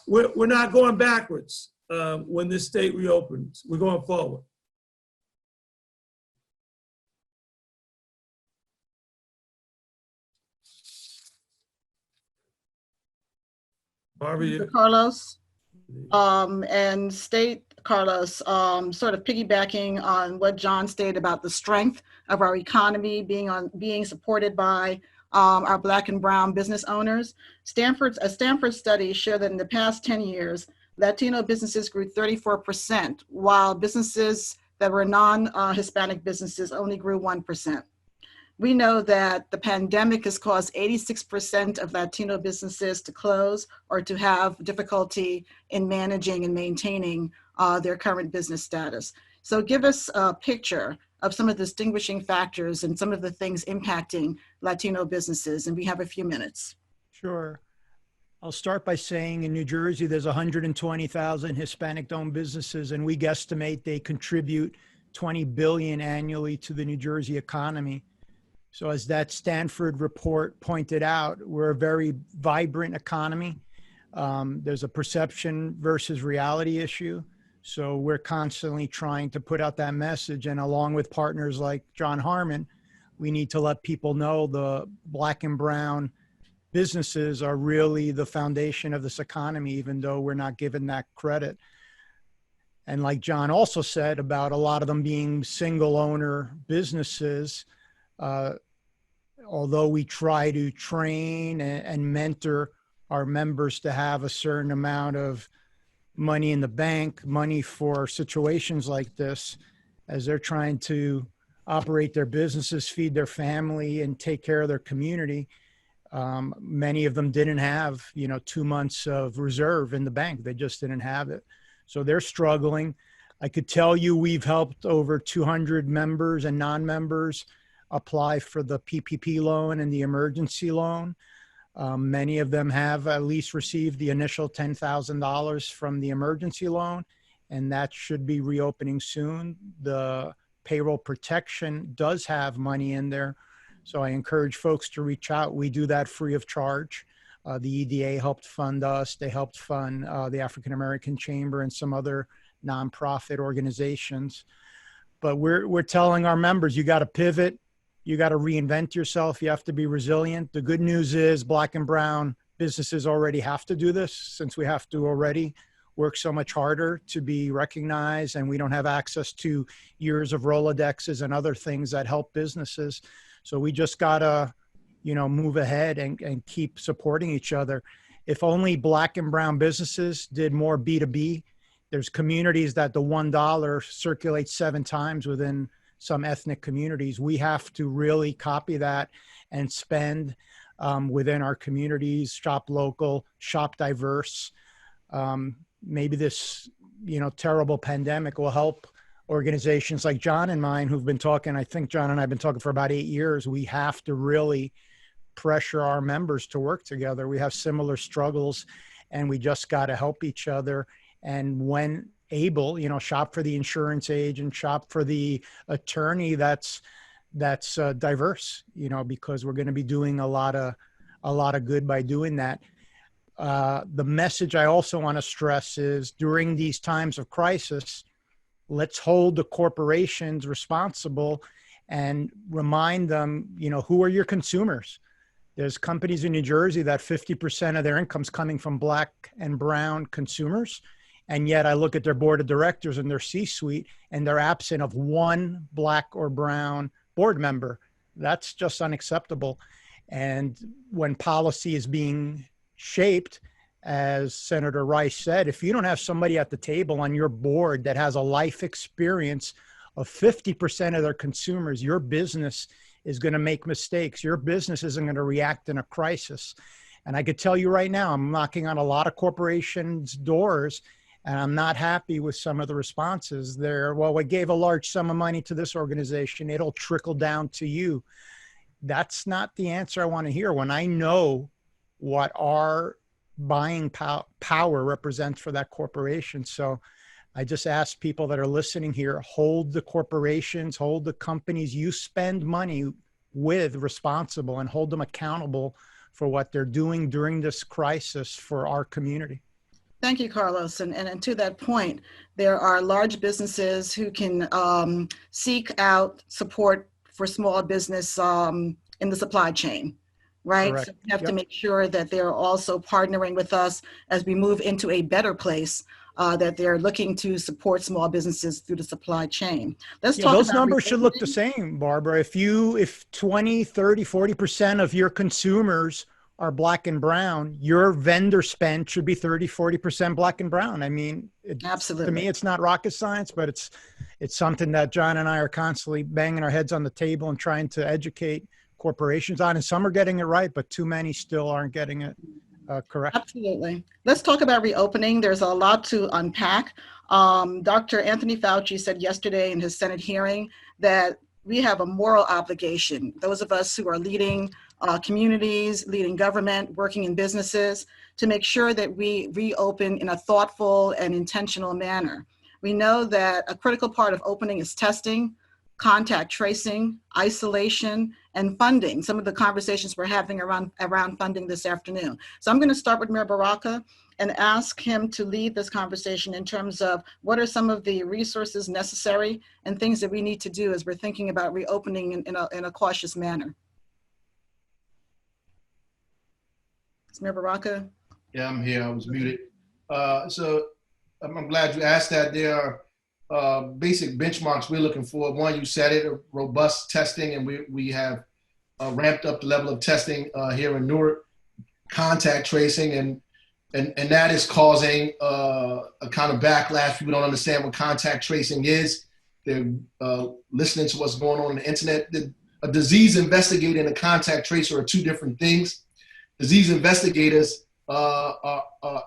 [SPEAKER 7] we're not going backwards when this state reopens. We're going forward. Barbara,
[SPEAKER 1] Carlos, and state, Carlos, sort of piggybacking on what John stated about the strength of our economy being supported by our Black and Brown business owners. A Stanford study showed that in the past 10 years, Latino businesses grew 34%, while businesses that were non-Hispanic businesses only grew 1%. We know that the pandemic has caused 86% of Latino businesses to close or to have difficulty in managing and maintaining their current business status. So give us a picture of some of the distinguishing factors and some of the things impacting Latino businesses, and we have a few minutes.
[SPEAKER 8] Sure. I'll start by saying in New Jersey, there's 120,000 Hispanic-owned businesses, and we guesstimate they contribute $20 billion annually to the New Jersey economy. So as that Stanford report pointed out, we're a very vibrant economy. There's a perception versus reality issue. So we're constantly trying to put out that message. And along with partners like John Harmon, we need to let people know the Black and Brown businesses are really the foundation of this economy, even though we're not given that credit. And like John also said about a lot of them being single owner businesses, although we try to train and mentor our members to have a certain amount of money in the bank, money for situations like this, as they're trying to operate their businesses, feed their family, and take care of their community, many of them didn't have, 2 months of reserve in the bank. They just didn't have it. So they're struggling. I could tell you we've helped over 200 members and non-members apply for the PPP loan and the emergency loan. Many of them have at least received the initial $10,000 from the emergency loan, and that should be reopening soon. The payroll protection does have money in there, so I encourage folks to reach out. We do that free of charge. The EDA helped fund us. They helped fund the African American Chamber and some other nonprofit organizations. But we're telling our members, you got to pivot. You got to reinvent yourself. You have to be resilient. The good news is Black and Brown businesses already have to do this, since we have to already work so much harder to be recognized, and we don't have access to years of Rolodexes and other things that help businesses. So we just got to, move ahead and keep supporting each other. If only Black and Brown businesses did more B2B, there's communities that the $1 circulates 7 times within some ethnic communities. We have to really copy that and spend within our communities, shop local, shop diverse. Maybe this, terrible pandemic will help organizations like John and mine who've been talking. I think John and I have been talking for about 8 years. We have to really pressure our members to work together. We have similar struggles, and we just got to help each other. And when able, shop for the insurance agent, shop for the attorney that's diverse, because we're going to be doing a lot of good by doing that. The message I also want to stress is during these times of crisis, let's hold the corporations responsible and remind them, who are your consumers? There's companies in New Jersey that 50% of their income's coming from Black and brown consumers. And yet I look at their board of directors and their C-suite, and they're absent of one Black or brown board member. That's just unacceptable. And when policy is being shaped, as Senator Rice said, if you don't have somebody at the table on your board that has a life experience of 50% of their consumers, your business is going to make mistakes. Your business isn't going to react in a crisis. And I could tell you right now, I'm knocking on a lot of corporations' doors, and I'm not happy with some of the responses there. Well, we gave a large sum of money to this organization. It'll trickle down to you. That's not the answer I want to hear when I know what our buying power represents for that corporation. So I just ask people that are listening here, hold the corporations, hold the companies you spend money with responsible, and hold them accountable for what they're doing during this crisis for our community.
[SPEAKER 1] Thank you, Carlos. And to that point, there are large businesses who can seek out support for small business in the supply chain, right?
[SPEAKER 8] Correct.
[SPEAKER 1] So we have
[SPEAKER 8] Yep.
[SPEAKER 1] to make sure that they're also partnering with us as we move into a better place, that they're looking to support small businesses through the supply chain. Let's talk
[SPEAKER 8] Those
[SPEAKER 1] about
[SPEAKER 8] numbers should look the
[SPEAKER 1] reopening.
[SPEAKER 8] same, Barbara. If 20, 30, 40% of your consumers are Black and brown, your vendor spend should be 30, 40% Black and brown. I mean, to
[SPEAKER 1] Absolutely.
[SPEAKER 8] me, it's not rocket science, but it's something that John and I are constantly banging our heads on the table and trying to educate corporations on. And some are getting it right, but too many still aren't getting it correct.
[SPEAKER 1] Absolutely. Let's talk about reopening. There's a lot to unpack. Dr. Anthony Fauci said yesterday in his Senate hearing that we have a moral obligation, those of us who are leading communities, leading government, working in businesses, to make sure that we reopen in a thoughtful and intentional manner. We know that a critical part of opening is testing, contact tracing, isolation, and funding. Some of the conversations we're having around funding this afternoon. So I'm going to start with Mayor Baraka and ask him to lead this conversation in terms of what are some of the resources necessary and things that we need to do as we're thinking about reopening in a cautious manner. Is Mayor Baraka?
[SPEAKER 2] Yeah, I'm here. I was muted. So I'm glad you asked that. There are basic benchmarks we're looking for. One, you said it, robust testing, and we have ramped up the level of testing here in Newark, contact tracing, and that is causing a kind of backlash. People don't understand what contact tracing is. They're listening to what's going on the internet. A disease investigator and a contact tracer are two different things. Disease investigators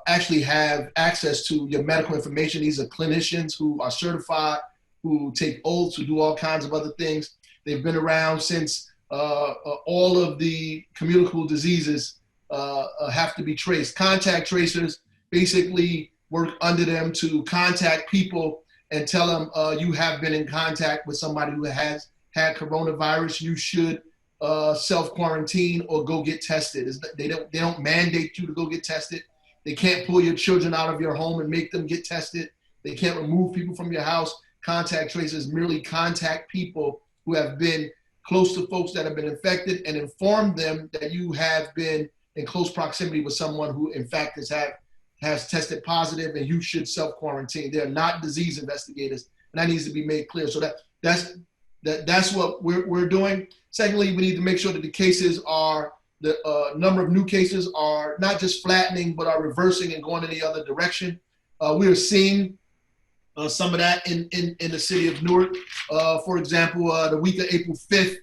[SPEAKER 2] actually have access to your medical information. These are clinicians who are certified, who take oaths, who do all kinds of other things. They've been around since all of the communicable diseases have to be traced. Contact tracers basically work under them to contact people and tell them you have been in contact with somebody who has had coronavirus. You should self-quarantine or go get tested. They don't mandate you to go get tested. They can't pull your children out of your home and make them get tested. They can't remove people from your house. Contact tracers merely contact people who have been close to folks that have been infected and inform them that you have been in close proximity with someone who in fact has tested positive and you should self-quarantine. They're not disease investigators, and that needs to be made clear. So that's what we're doing. Secondly, we need to make sure that the cases are, the number of new cases are not just flattening, but are reversing and going in the other direction. We are seeing some of that in the city of Newark. For example, the week of April 5th,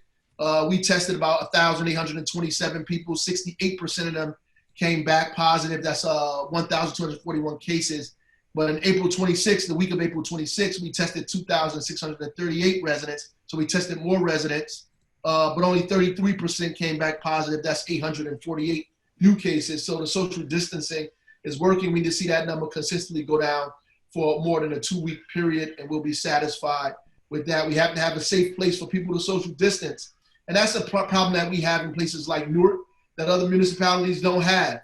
[SPEAKER 2] we tested about 1,827 people. 68% of them came back positive. That's 1,241 cases. But in April 26th, the week of April 26th, we tested 2,638 residents. So we tested more residents, but only 33% came back positive. That's 848 new cases. So the social distancing is working. We need to see that number consistently go down for more than a 2-week period, and we'll be satisfied with that. We have to have a safe place for people to social distance. And that's a problem that we have in places like Newark that other municipalities don't have.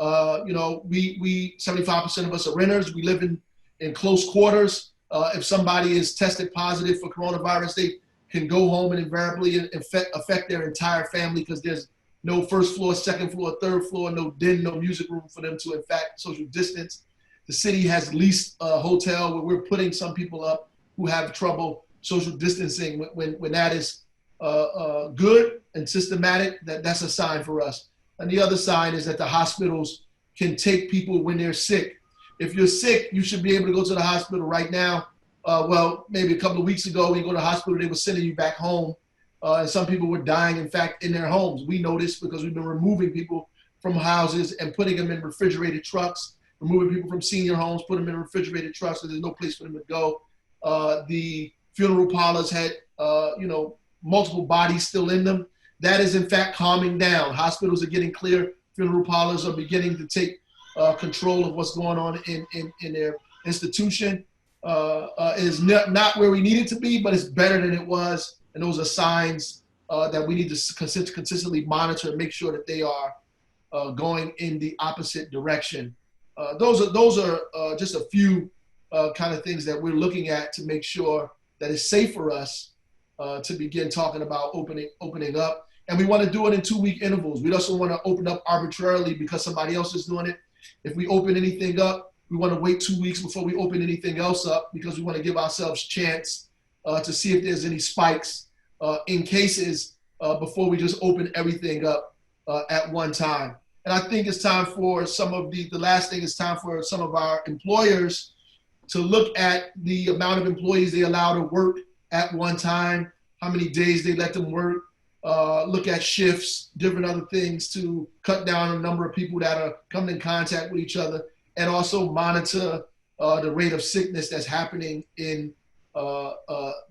[SPEAKER 2] We 75% of us are renters. We live in close quarters. If somebody is tested positive for coronavirus, can go home and invariably affect their entire family because there's no first floor, second floor, third floor, no den, no music room for them to, in fact, social distance. The city has leased a hotel where we're putting some people up who have trouble social distancing. When that is good and systematic, that's a sign for us. And the other sign is that the hospitals can take people when they're sick. If you're sick, you should be able to go to the hospital right now. Well, maybe a couple of weeks ago, when you go to the hospital, they were sending you back home. And some people were dying, in fact, in their homes. We noticed because we've been removing people from houses and putting them in refrigerated trucks, removing people from senior homes, putting them in refrigerated trucks, so there's no place for them to go. The funeral parlors had, multiple bodies still in them. That is, in fact, calming down. Hospitals are getting clear. Funeral parlors are beginning to take control of what's going on in their institution. It is not where we need it to be, but it's better than it was. And those are signs that we need to consistently monitor and make sure that they are going in the opposite direction. Those are just a few kind of things that we're looking at to make sure that it's safe for us to begin talking about opening up. And we want to do it in 2-week intervals. We also want to open up arbitrarily because somebody else is doing it. If we open anything up, we want to wait 2 weeks before we open anything else up because we want to give ourselves a chance to see if there's any spikes in cases before we just open everything up at one time. And I think it's time for the last thing is time for some of our employers to look at the amount of employees they allow to work at one time, how many days they let them work, look at shifts, different other things to cut down the number of people that are coming in contact with each other, and also monitor the rate of sickness that's happening in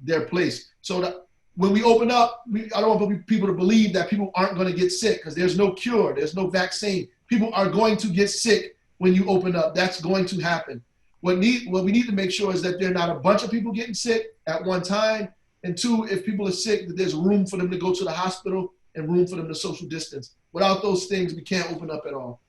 [SPEAKER 2] their place. So that when we open up, I don't want people to believe that people aren't going to get sick because there's no cure, there's no vaccine. People are going to get sick when you open up. That's going to happen. What we need to make sure is that there are not a bunch of people getting sick at one time. And two, if people are sick, that there's room for them to go to the hospital and room for them to social distance. Without those things, we can't open up at all.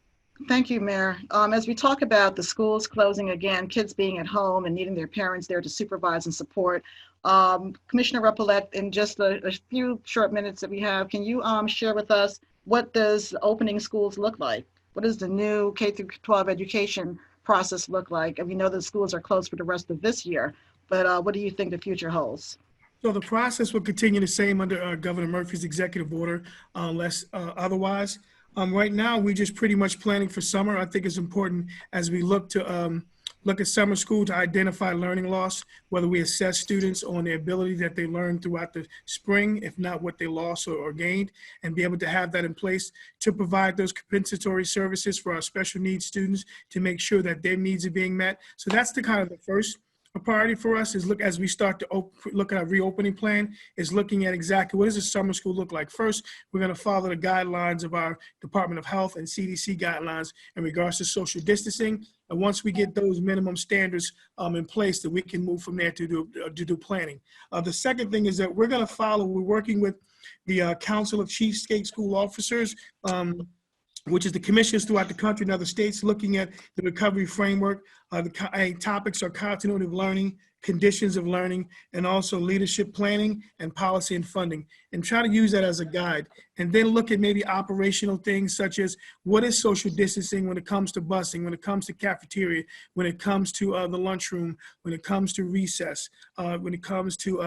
[SPEAKER 1] Thank you, Mayor. As we talk about the schools closing again, kids being at home and needing their parents there to supervise and support, Commissioner Repollet, in just a few short minutes that we have, can you share with us what does opening schools look like? What does the new K12 education process look like? And we know that schools are closed for the rest of this year, but what do you think the future holds?
[SPEAKER 6] So the process will continue the same under Governor Murphy's executive order, unless otherwise. Right now, we're just pretty much planning for summer. I think it's important as we look at summer school to identify learning loss, whether we assess students on their ability that they learned throughout the spring, if not what they lost or gained, and be able to have that in place to provide those compensatory services for our special needs students to make sure that their needs are being met. So that's the kind of the first priority for us is as we start to look at our reopening plan, is looking at exactly what does a summer school look like. First, we're going to follow the guidelines of our Department of Health and CDC guidelines in regards to social distancing. And once we get those minimum standards in place, that we can move from there to do planning. The second thing is that we're working with the Council of Chief State School Officers, which is the commissioners throughout the country and other states, looking at the recovery framework. The topics are continuity of learning, conditions of learning, and also leadership planning and policy and funding, and try to use that as a guide. And then look at maybe operational things such as what is social distancing when it comes to busing, when it comes to cafeteria, when it comes to the lunchroom, when it comes to recess, when it comes to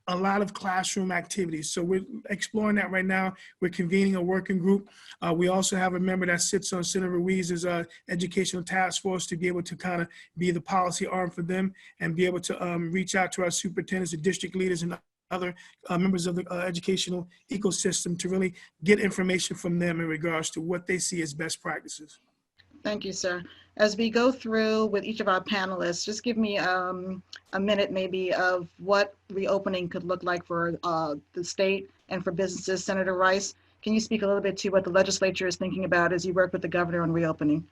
[SPEAKER 6] a lot of classroom activities. So we're exploring that right now. We're convening a working group. We also have a member that sits on Senator Ruiz's educational task force to be able to kind of be the policy arm for them and be able to reach out to our superintendents and district leaders and other members of the educational ecosystem to really get information from them in regards to what they see as best practices.
[SPEAKER 1] Thank you, sir. As we go through with each of our panelists, just give me a minute maybe of what reopening could look like for the state and for businesses. Senator Rice, can you speak a little bit to what the legislature is thinking about as you work with the governor on reopening?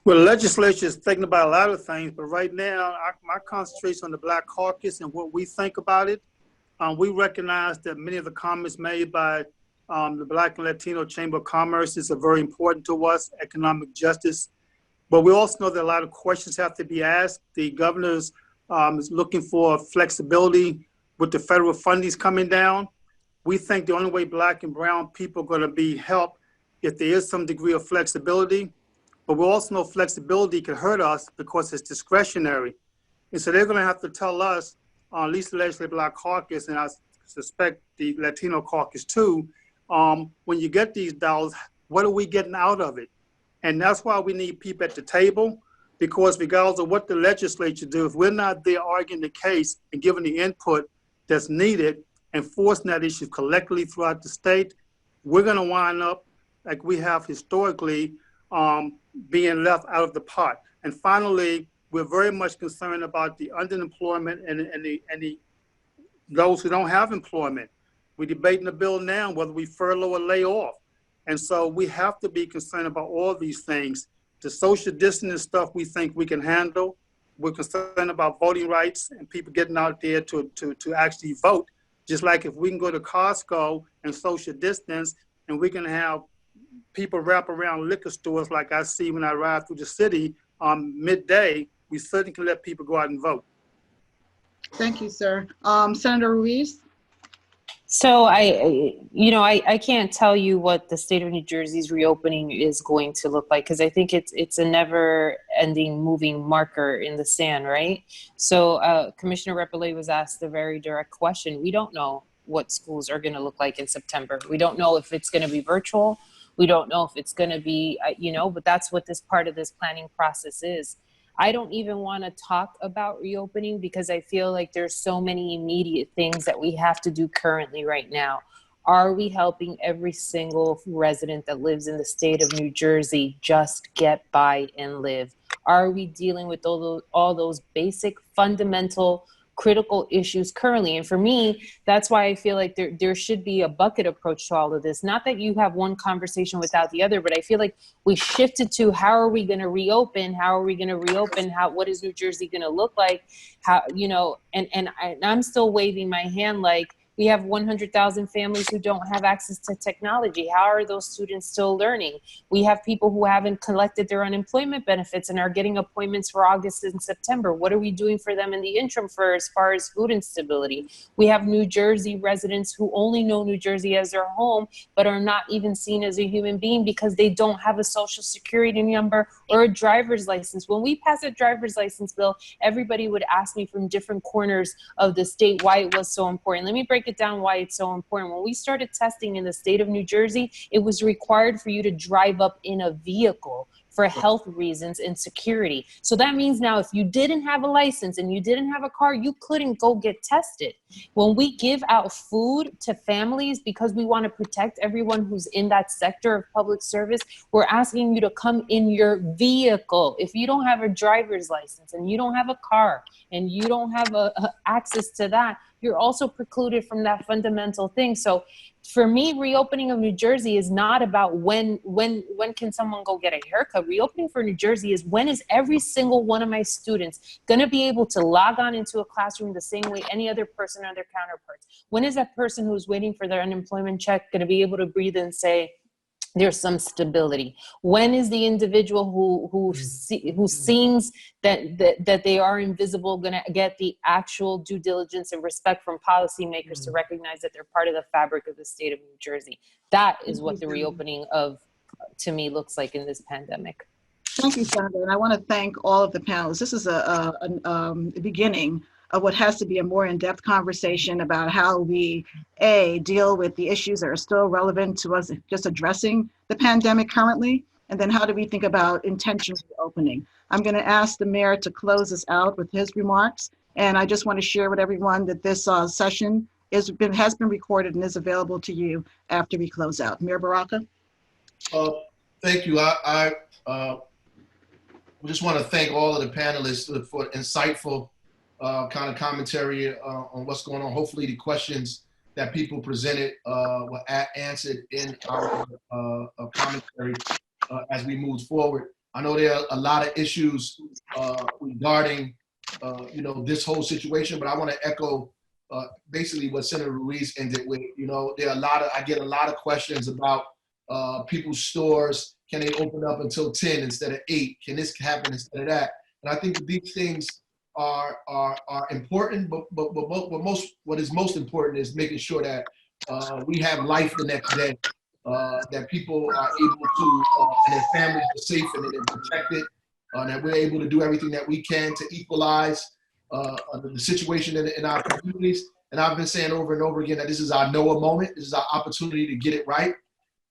[SPEAKER 4] Well, the legislature is thinking about a lot of things, but right now, my concentration on the Black Caucus and what we think about it. We recognize that many of the comments made by the Black and Latino Chamber of Commerce is very important to us, economic justice. But we also know that a lot of questions have to be asked. The governor is looking for flexibility with the federal fundings coming down, we think the only way Black and brown people are going to be helped if there is some degree of flexibility. But we also know flexibility can hurt us because it's discretionary. And so they're going to have to tell us, at least the Legislative Black Caucus, and I suspect the Latino Caucus too, when you get these dollars, what are we getting out of it? And that's why we need people at the table, because regardless of what the legislature do, if we're not there arguing the case and giving the input that's needed and forcing that issue collectively throughout the state, we're going to wind up like we have historically, being left out of the pot. And finally, we're very much concerned about the underemployment and those who don't have employment. We're debating the bill now whether we furlough or lay off. And so we have to be concerned about all these things. The social distancing stuff we think we can handle. We're concerned about voting rights and people getting out there to actually vote. Just like if we can go to Costco and social distance and we can have people wrap around liquor stores like I see when I ride through the city on midday, we certainly can let people go out and vote.
[SPEAKER 1] Thank you, sir. Senator Ruiz?
[SPEAKER 5] So I can't tell you what the state of New Jersey's reopening is going to look like, because I think it's a never-ending moving marker in the sand, right? So Commissioner Repollet was asked a very direct question. We don't know what schools are going to look like in September. We don't know if it's going to be virtual. We don't know if it's going to be, but that's what this part of this planning process is. I don't even want to talk about reopening because I feel like there's so many immediate things that we have to do currently right now. Are we helping every single resident that lives in the state of New Jersey just get by and live? Are we dealing with all those basic, fundamental, critical issues currently? And for me, that's why I feel like there should be a bucket approach to all of this. Not that you have one conversation without the other, but I feel like we shifted to how are we going to reopen? How are we going to reopen? What is New Jersey going to look like? And I'm still waving my hand like we have 100,000 families who don't have access to technology. How are those students still learning? We have people who haven't collected their unemployment benefits and are getting appointments for August and September. What are we doing for them in the interim for as far as food instability? We have New Jersey residents who only know New Jersey as their home, but are not even seen as a human being because they don't have a social security number or a driver's license. When we pass a driver's license bill, everybody would ask me from different corners of the state why it was so important. Let me break it down why it's so important. When we started testing in the state of New Jersey, it was required for you to drive up in a vehicle for health reasons and security. So that means now if you didn't have a license and you didn't have a car, you couldn't go get tested. When we give out food to families because we want to protect everyone who's in that sector of public service, we're asking you to come in your vehicle. If you don't have a driver's license and you don't have a car and you don't have access to that, you're also precluded from that fundamental thing. So for me, reopening of New Jersey is not about when can someone go get a haircut. Reopening for New Jersey is when is every single one of my students going to be able to log on into a classroom the same way any other person or their counterparts? When is that person who's waiting for their unemployment check going to be able to breathe and say, there's some stability? When is the individual who seems that they are invisible going to get the actual due diligence and respect from policymakers to recognize that they're part of the fabric of the state of New Jersey? That is what the reopening to me looks like in this pandemic.
[SPEAKER 1] Thank you, Senator. And I want to thank all of the panelists. This is the beginning of what has to be a more in-depth conversation about how we, deal with the issues that are still relevant to us just addressing the pandemic currently, and then how do we think about intentional reopening. I'm going to ask the mayor to close us out with his remarks, and I just want to share with everyone that this session has been recorded and is available to you after we close out. Mayor Baraka?
[SPEAKER 2] Thank you. I just want to thank all of the panelists for insightful kind of commentary on what's going on. Hopefully the questions that people presented were answered in our commentary as we move forward. I know there are a lot of issues regarding this whole situation, but I want to echo basically what Senator Ruiz ended with. There are I get a lot of questions about people's stores. Can they open up until 10 instead of 8? Can this happen instead of that? And I think that these things are important, but what is most important is making sure that we have life the next day, that people are able to, and their families are safe and that they're protected, that we're able to do everything that we can to equalize the situation in our communities. And I've been saying over and over again that this is our Noah moment. This is our opportunity to get it right,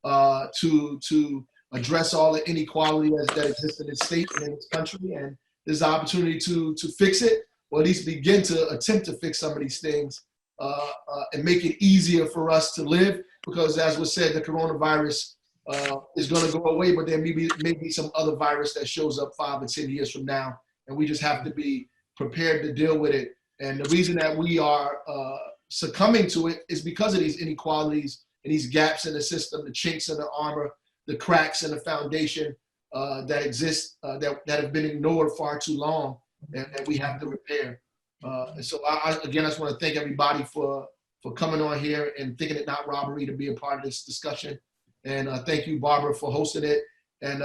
[SPEAKER 2] to address all the inequality that exists in this state and in this country. And this is our opportunity to fix it, or at least begin to attempt to fix some of these things and make it easier for us to live. Because as was said, the coronavirus is going to go away, but there may be some other virus that shows up 5 or 10 years from now. And we just have to be prepared to deal with it. And the reason that we are succumbing to it is because of these inequalities and these gaps in the system, the chinks in the armor, the cracks in the foundation that exist, that have been ignored far too long, and we have to repair. And so again, I just want to thank everybody for coming on here and thinking it not robbery to be a part of this discussion. And thank you, Barbara, for hosting it. And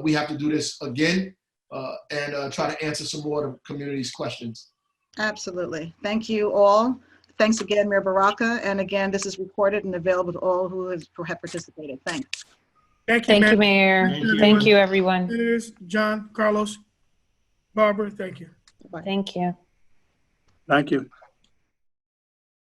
[SPEAKER 2] we have to do this again and try to answer some more of the community's questions.
[SPEAKER 1] Absolutely. Thank you all. Thanks again, Mayor Baraka. And again, this is recorded and available to all who have participated. Thanks.
[SPEAKER 6] Thank you,
[SPEAKER 5] Thank you, Mayor. Thank you, everyone.
[SPEAKER 6] Senators, John, Carlos, Barbara, thank you.
[SPEAKER 1] Bye.
[SPEAKER 5] Thank you.
[SPEAKER 4] Thank you.